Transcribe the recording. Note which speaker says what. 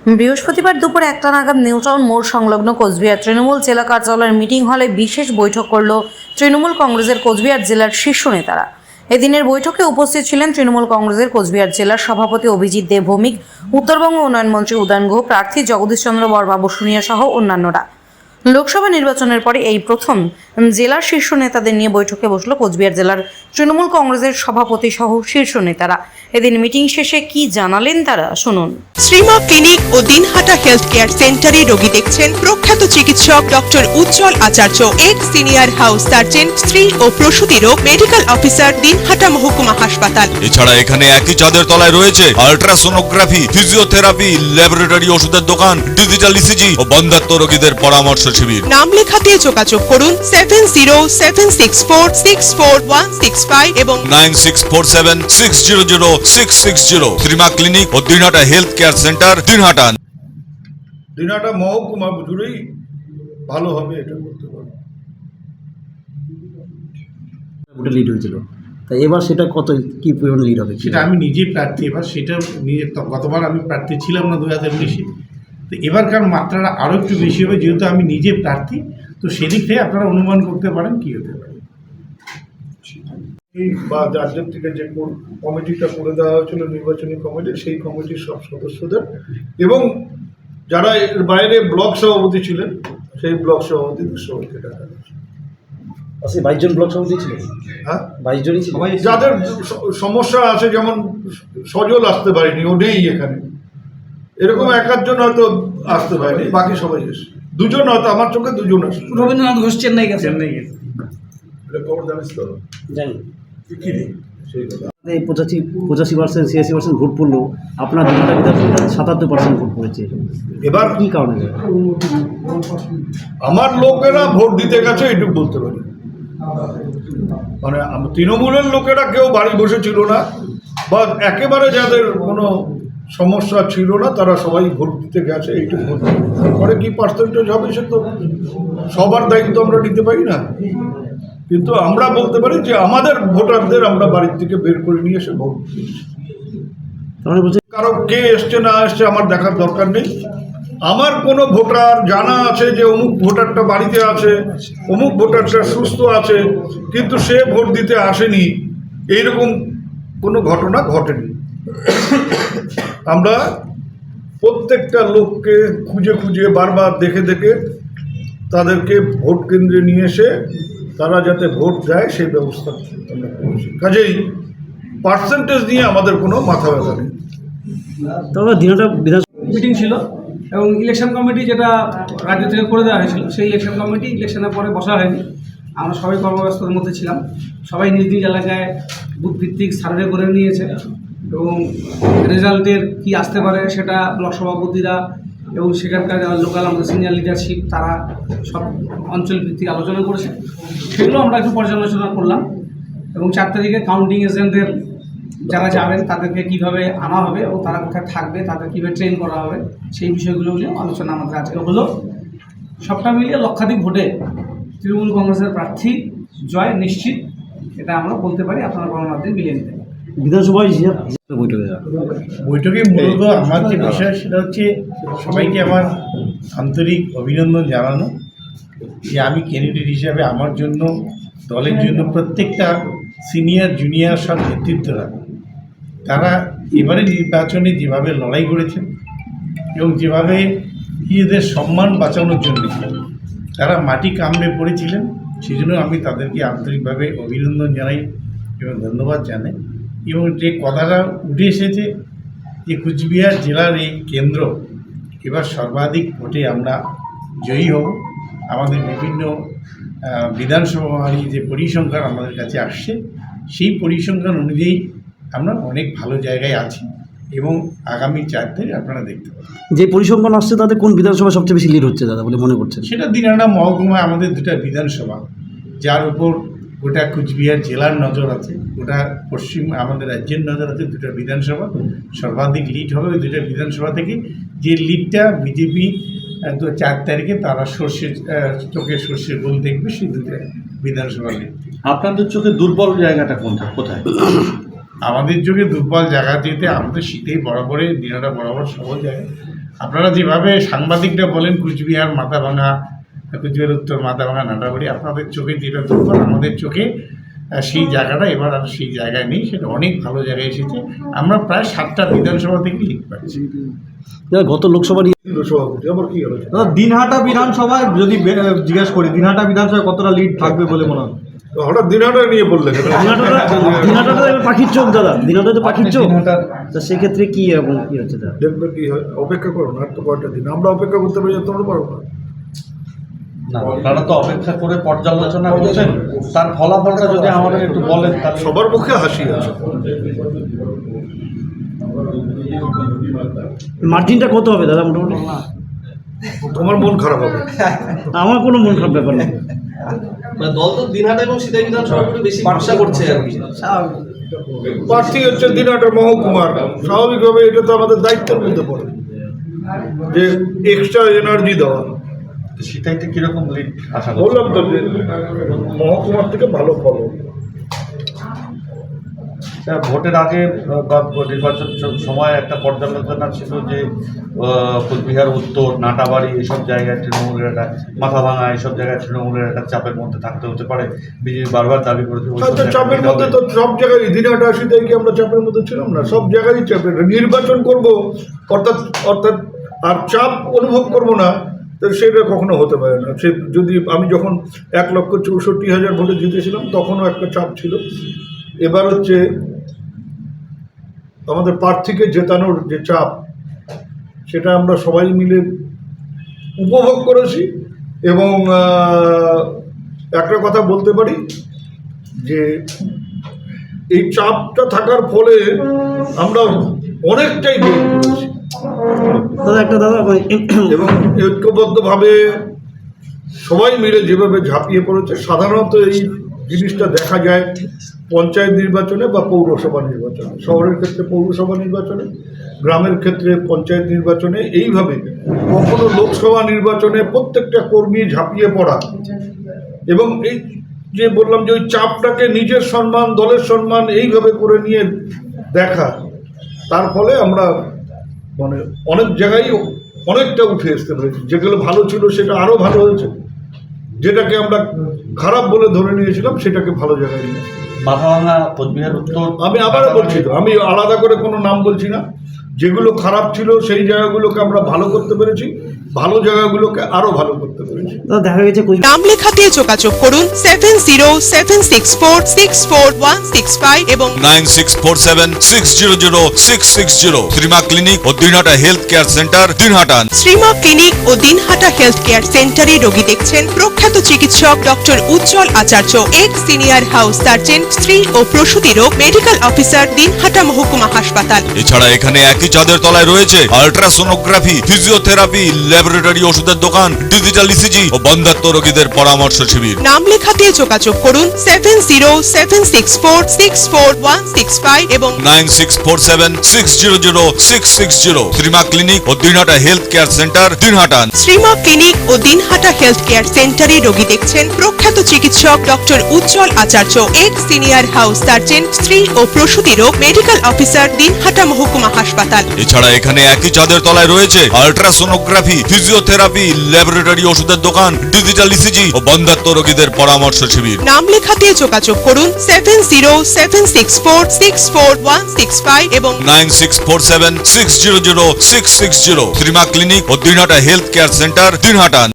Speaker 1: বৃহস্পতিবার দুপুর 1টা নাগাদ নিউটাউন মোড় সংলগ্ন কোচবিহার তৃণমূল জেলা কার্যালয়ের মিটিং হলে বিশেষ বৈঠক করল তৃণমূল কংগ্রেসের কোচবিহার জেলার শীর্ষ নেতারা। এদিনের বৈঠকে উপস্থিত ছিলেন তৃণমূল কংগ্রেসের কোচবিহার জেলার সভাপতি অভিজিৎ দেব ভৌমিক, উত্তরবঙ্গ উন্নয়ন মন্ত্রী উদয়ন গুহ, প্রার্থী জগদীশ চন্দ্র বর্মা বসুনিয়া সহ অন্যান্যরা। লোকসভা নির্বাচনের পরে এই প্রথম জেলার শীর্ষ নেতাদের নিয়ে বৈঠকে বসল কোচবিহার জেলার তৃণমূল কংগ্রেসের সভাপতি সহ শীর্ষ নেতারা। এদিন মিটিং শেষে কি জানালেন তারা শুনুন।
Speaker 2: শ্রীমা ক্লিনিক ও দিনহাটা হেলথ কেয়ার সেন্টারে রোগী দেখছেন প্রখ্যাত চিকিৎসক doctor Ujjwal Acharya, ex senior house surgeon, স্ত্রী ও প্রসূতি রোগ মেডিকেল অফিসার, দিনহাটা মহকুমা হাসপাতাল।
Speaker 3: এছাড়া এখানে একই ছাদের তলায় রয়েছে আল্ট্রাসোনোগ্রাফি, ফিজিওথেরাপি, ল্যাবরেটরি, ওষুধের দোকান, ডিজিটাল ইসিজি ও বন্ধ্যাত্ব রোগীদের পরামর্শ শিবির।
Speaker 2: নাম লেখাতে যোগাযোগ করুন 7076464165 এবং
Speaker 3: 9647600660। শ্রীমা ক্লিনিক ও Dinhata health care centre, Dinhata.
Speaker 4: Dinhata মহকুমা জুড়েই ভালো হবে এটা বলতে পারি।
Speaker 5: ভোটে লিড হয়েছিল, তাই এবার সেটা কত কি পরিমাণ লিড হবে?
Speaker 6: সেটা আমি নিজেই প্রার্থী, এবার সেটা নিজে গতবার আমি প্রার্থী ছিলাম না 2019-এ, তো এবারকার মাত্রাটা আরও একটু বেশি হবে, যেহেতু আমি নিজে প্রার্থী। তো সেদিক থেকে আপনারা অনুমান করতে পারেন কী হতে পারে।
Speaker 4: বা রাজ্যের থেকে যে কমিটিটা করে দেওয়া হয়েছিল নির্বাচনী কমিটি, সেই কমিটির সব সদস্যদের এবং যারা এর বাইরে ব্লক সভাপতি ছিলেন সেই ব্লক সভাপতিদের সবাইকে ডাকা হয়েছে।
Speaker 5: 22 জন ব্লক সভাপতি ছিল।
Speaker 4: হ্যাঁ,
Speaker 5: 22 জনই ছিল।
Speaker 4: যাদের সমস্যা আছে, যেমন সজল আসতে পারেনি, ও নেই এখানে, এরকম এক আধজন হয়তো আসতে পারেনি, বাকি সবাই এসে। দুজন হয়তো, আমার চোখে দুজন আসে।
Speaker 7: রবীন্দ্রনাথ ঘোষ চেন্নাই গেছে।
Speaker 4: এটা খবর জানিস তো?
Speaker 5: জানি।
Speaker 4: কি নেই সেই কথা।
Speaker 5: এই 85% 86% ভোট পড়লো, আপনার দিনহাটা বিধানসভায় 77% ভোট পড়েছে।
Speaker 4: এবার
Speaker 5: কি কারণে?
Speaker 4: আমার লোকেরা ভোট দিতে গেছে, এইটুকু বলতে পারি। মানে তৃণমূলের লোকেরা কেউ বাড়ি বসেছিল না, বা একেবারে যাদের কোনো সমস্যা ছিল না তারা সবাই ভোট দিতে গেছে, এইটুকু বলতে পারি। তারপরে কি পার্সেন্টেজ হবে সে তো সবার দায়িত্ব আমরা নিতে পারি না, কিন্তু আমরা বলতে পারি যে আমাদের ভোটারদের আমরা বাড়ির থেকে বের করে নিয়ে এসে ভোট দিয়েছি।
Speaker 5: তাহলে বলছে
Speaker 4: কারো কে এসছে না এসছে আমার দেখার দরকার নেই। আমার কোনো ভোটার জানা আছে যে অমুক ভোটারটা বাড়িতে আছে, অমুক ভোটারটা সুস্থ আছে, কিন্তু সে ভোট দিতে আসেনি, এইরকম কোনো ঘটনা ঘটেনি। আমরা প্রত্যেকটা লোককে খুঁজে খুঁজে বারবার দেখে দেখে তাদেরকে ভোট কেন্দ্রে নিয়ে এসে তারা যাতে ভোট দেয় সেই ব্যবস্থা আমরা করেছি। কাজেই পার্সেন্টেজ নিয়ে আমাদের কোনো মাথা ব্যথা নেই।
Speaker 5: তাহলে দিনহাটা বিধানসভা
Speaker 7: মিটিং ছিল এবং ইলেকশন কমিটি যেটা রাজ্য থেকে করে দেওয়া হয়েছিল, সেই ইলেকশন কমিটি ইলেকশনের পরে বসা হয়নি। আমরা সবাই কর্মব্যস্ততার মধ্যে ছিলাম। সবাই নিজ নিজ এলাকায় বুথভিত্তিক সার্ভে করে নিয়েছে এবং রেজাল্টের কি আসতে পারে সেটা ব্লক সভাপতিরা এবং সেখানকার লোকাল আমাদের সিনিয়র লিডারশিপ তারা সব অঞ্চলভিত্তিক আলোচনা করেছে। সেগুলো আমরা একটু পর্যালোচনা করলাম এবং 4 তারিখে কাউন্টিং এজেন্টদের যারা যাবেন তাদেরকে কীভাবে আনা হবে এবং তারা কোথায় থাকবে, তাদের কীভাবে ট্রেন করা হবে, সেই বিষয়গুলো নিয়ে আলোচনা আমাদের আজকে হলো। সবটা মিলিয়ে লক্ষাধিক ভোটে তৃণমূল কংগ্রেসের প্রার্থী জয় নিশ্চিত, এটা আমরা বলতে পারি। আপনারা গণমাধ্যমে মিলিয়ে নিতে পারেন।
Speaker 5: বিধানসভায়
Speaker 6: বৈঠকে মূলত আমার যে বিষয় সেটা হচ্ছে সবাইকে আমার আন্তরিক অভিনন্দন জানানো যে আমি ক্যান্ডিডেট হিসাবে আমার জন্য, দলের জন্য প্রত্যেকটা সিনিয়র জুনিয়র সব নেতৃত্বরা তারা এবারে নির্বাচনে যেভাবে লড়াই করেছেন এবং যেভাবে নিজেদের সম্মান বাঁচানোর জন্য তারা মাটি কামড়ে পড়েছিলেন, সেই জন্য আমি তাদেরকে আন্তরিকভাবে অভিনন্দন জানাই এবং ধন্যবাদ জানাই। এবং যে কথাটা উঠে এসেছে যে কুচবিহার জেলার এই কেন্দ্র এবার সর্বাধিক ভোটে আমরা জয়ী হব। আমাদের বিভিন্ন বিধানসভার যে পরিসংখ্যান আমাদের কাছে আসছে, সেই পরিসংখ্যান অনুযায়ী আমরা অনেক ভালো জায়গায় আছি এবং আগামী 4 তারিখ আপনারা দেখতে পাবেন।
Speaker 5: যে পরিসংখ্যান আসছে তাতে কোন বিধানসভা সবচেয়ে বেশি লিড হচ্ছে দাদা বলে মনে করছেন?
Speaker 6: সেটা দিনহাটা মহকুমায় আমাদের 2টা বিধানসভা, যার উপর গোটা কুচবিহার জেলার নজর আছে, গোটা পশ্চিম আমাদের রাজ্যের নজর আছে। 2টা বিধানসভা সর্বাধিক লিড হবে ওই 2টা বিধানসভা থেকে। যে লিডটা বিজেপি 4 তারিখে তারা চোখে সর্ষের গোল দেখবে সেই 2টা বিধানসভা লিড।
Speaker 8: আপনাদের চোখে দুর্বল জায়গাটা কোথায়?
Speaker 6: আমাদের চোখে দুর্বল জায়গা যেতে আমাদের শীতেই বরাবরে দিনহাটা বরাবর সবল জায়গা। আপনারা যেভাবে সাংবাদিকরা বলেন কুচবিহার মাথাভাঙা, কুচবিহার উত্তর মাথাভাঙা নাটাবাড়ি, আপনাদের চোখে যেটা দুর্বল, আমাদের চোখে সেই জায়গাটা এবার আর সেই জায়গায় নেই, সেটা অনেক ভালো জায়গায় এসেছে। আমরা প্রায় 7টা বিধানসভা থেকে লিড পাচ্ছি।
Speaker 5: দাদা, গত লোকসভা
Speaker 4: সভাপতি আবার কি হলো?
Speaker 8: দাদা, দিনহাটা বিধানসভায় যদি জিজ্ঞেস করি, দিনহাটা বিধানসভায় কতটা লিড থাকবে বলে মনে হয়?
Speaker 4: হঠাৎ দিনহাটা নিয়ে বললেন।
Speaker 5: দিনহাটা তো এবার পাখির চোখ দাদা, দিনহাটা তো পাখির চোখ। তা সেক্ষেত্রে কি এরকম কি হচ্ছে দাদা?
Speaker 4: দেখবে কি হয়, অপেক্ষা করুন আর তো কয়টা দিন। আমরা অপেক্ষা করতে পারি, তোমরা পারো না।
Speaker 8: না, আপনারা তো অপেক্ষা করে পর্যালোচনা করছেন, তার ফলাফলটা যদি আমাদের একটু বলেন তাহলে।
Speaker 4: সবার মুখে হাসি আছে।
Speaker 5: মার্জিনটা কত হবে দাদা মোটামুটি?
Speaker 4: তোমার মন খারাপ হবে।
Speaker 5: আমার কোনো মন খারাপ ব্যাপার নেই।
Speaker 9: দল তো দিনহাটা এবং সিতাই বিধানসভা বেশি ভরসা করছে আর কি।
Speaker 4: প্রার্থী হচ্ছে দিনহাটা মহকুমার, স্বাভাবিকভাবে এটা তো আমাদের দায়িত্বের মধ্যে পড়ে যে এক্সট্রা এনার্জি দেওয়া।
Speaker 8: সেটাইতে কিরকম লিড আশা করছেন?
Speaker 4: বললাম তো যে মহকুমার থেকে ভালো ফলো।
Speaker 8: ভোটের আগে বা নির্বাচন সময় একটা পর্যালোচনা ছিল যে কোচবিহার উত্তর, নাটাবাড়ি এইসব জায়গায় তৃণমূলের একটা, মাথাভাঙা এইসব জায়গায় তৃণমূলের একটা চাপের মধ্যে থাকতে হতে পারে। বিজেপি বারবার দাবি করেছে
Speaker 4: চাপের মধ্যে তো সব জায়গায় দিনহাটা আসিতেই কি আমরা চাপের মধ্যে ছিলাম না? সব জায়গায় চাপের। নির্বাচন করব অর্থাৎ আর চাপ অনুভব করব না, তো সেটা কখনো হতে পারে না। সে যদি আমি যখন 1,64,000 ভোটে জিতেছিলাম তখনও একটা চাপ ছিল। এবার হচ্ছে আমাদের প্রার্থীকে জেতানোর যে চাপ, সেটা আমরা সবাই মিলে উপভোগ করেছি। এবং একটা কথা বলতে পারি যে এই চাপটা থাকার ফলে আমরা অনেকটাই গেইন করেছি
Speaker 5: দাদা একটা দাদা
Speaker 4: এবং ঐক্যবদ্ধভাবে সবাই মিলে যেভাবে ঝাঁপিয়ে পড়েছে। সাধারণত এই জিনিসটা দেখা যায় পঞ্চায়েত নির্বাচনে বা পৌরসভা নির্বাচনে, শহরের ক্ষেত্রে পৌরসভা নির্বাচনে, গ্রামের ক্ষেত্রে পঞ্চায়েত নির্বাচনে। এইভাবে কখনো লোকসভা নির্বাচনে প্রত্যেকটা কর্মী ঝাঁপিয়ে পড়া এবং এই যে বললাম যে ওই চাপটাকে নিজের সম্মান, দলের সম্মান এইভাবে করে নিয়ে দেখা, তার ফলে আমরা মানে অনেক জায়গায় অনেকটা উঠে আসতে পেরেছি। যেগুলো ভালো ছিল সেটা আরও ভালো হয়েছে, যেটাকে আমরা খারাপ বলে ধরে নিয়েছিলাম সেটাকে ভালো জায়গায় নিয়ে।
Speaker 8: মাথাভাঙা, কোচবিহার উত্তর,
Speaker 4: আমি আবারও বলছি তো, আমি আলাদা করে কোনো নাম বলছি না। যেগুলো খারাপ ছিল সেই জায়গাগুলোকে আমরা ভালো করতে পেরেছি, ভালো জায়গাগুলোকে আরও ভালো করতে পেরেছি।
Speaker 5: দাদা দেখা গেছে
Speaker 2: নাম লেখাতে যোগাযোগ করুন 7076464165 এবং
Speaker 3: 9647600660। শ্রীমা ক্লিনিক ও Dinhata health care centre, Dinhata.
Speaker 2: Shrima clinic ও দিনহাটা হেলথ কেয়ার সেন্টারে রোগী দেখছেন প্রখ্যাত চিকিৎসক doctor Ujjwal Acharya, ex senior house surgeon, স্ত্রী ও প্রসূতি রোগ মেডিকেল অফিসার, দিনহাটা মহকুমা হাসপাতাল।
Speaker 3: এছাড়া এখানে একই চাঁদের তলায় রয়েছে আল্ট্রাসোনোগ্রাফি, ফিজিওথেরাপি, ল্যাবরেটরি ওষুধের দোকান, ডিজিটাল ইসিজি ও বন্ধ্যাত্ব রোগীদের পরামর্শ শিবির।
Speaker 2: নাম লেখাতে যোগাযোগ করুন 7076464165 এবং
Speaker 3: 9647600660। শ্রীমা ক্লিনিক ও Dinhata health care centre, Dinhata.
Speaker 2: Shrima clinic ও দিনহাটা হেলথ কেয়ার সেন্টারে রোগী দেখছেন প্রখ্যাত চিকিৎসক doctor Ujjwal Acharya, ex senior house surgeon, স্ত্রী ও প্রসূতি রোগ মেডিকেল অফিসার, দিনহাটা মহকুমা হাসপাতাল।
Speaker 3: এছাড়া এখানে একই চাঁদের তলায় রয়েছে আল্ট্রাসোনোগ্রাফি, ফিজিওথেরাপি, ল্যাবরেটরি ওষুধের দোকান, ডিজিটাল ইসিজি ও বন্ধ্যাত্ব রোগীদের পরামর্শ শিবির।
Speaker 2: নাম লেখাতে যোগাযোগ করুন 7076464165 এবং
Speaker 3: 9647600660। শ্রীমা ক্লিনিক ও Dinhata health care centre, Dinhata.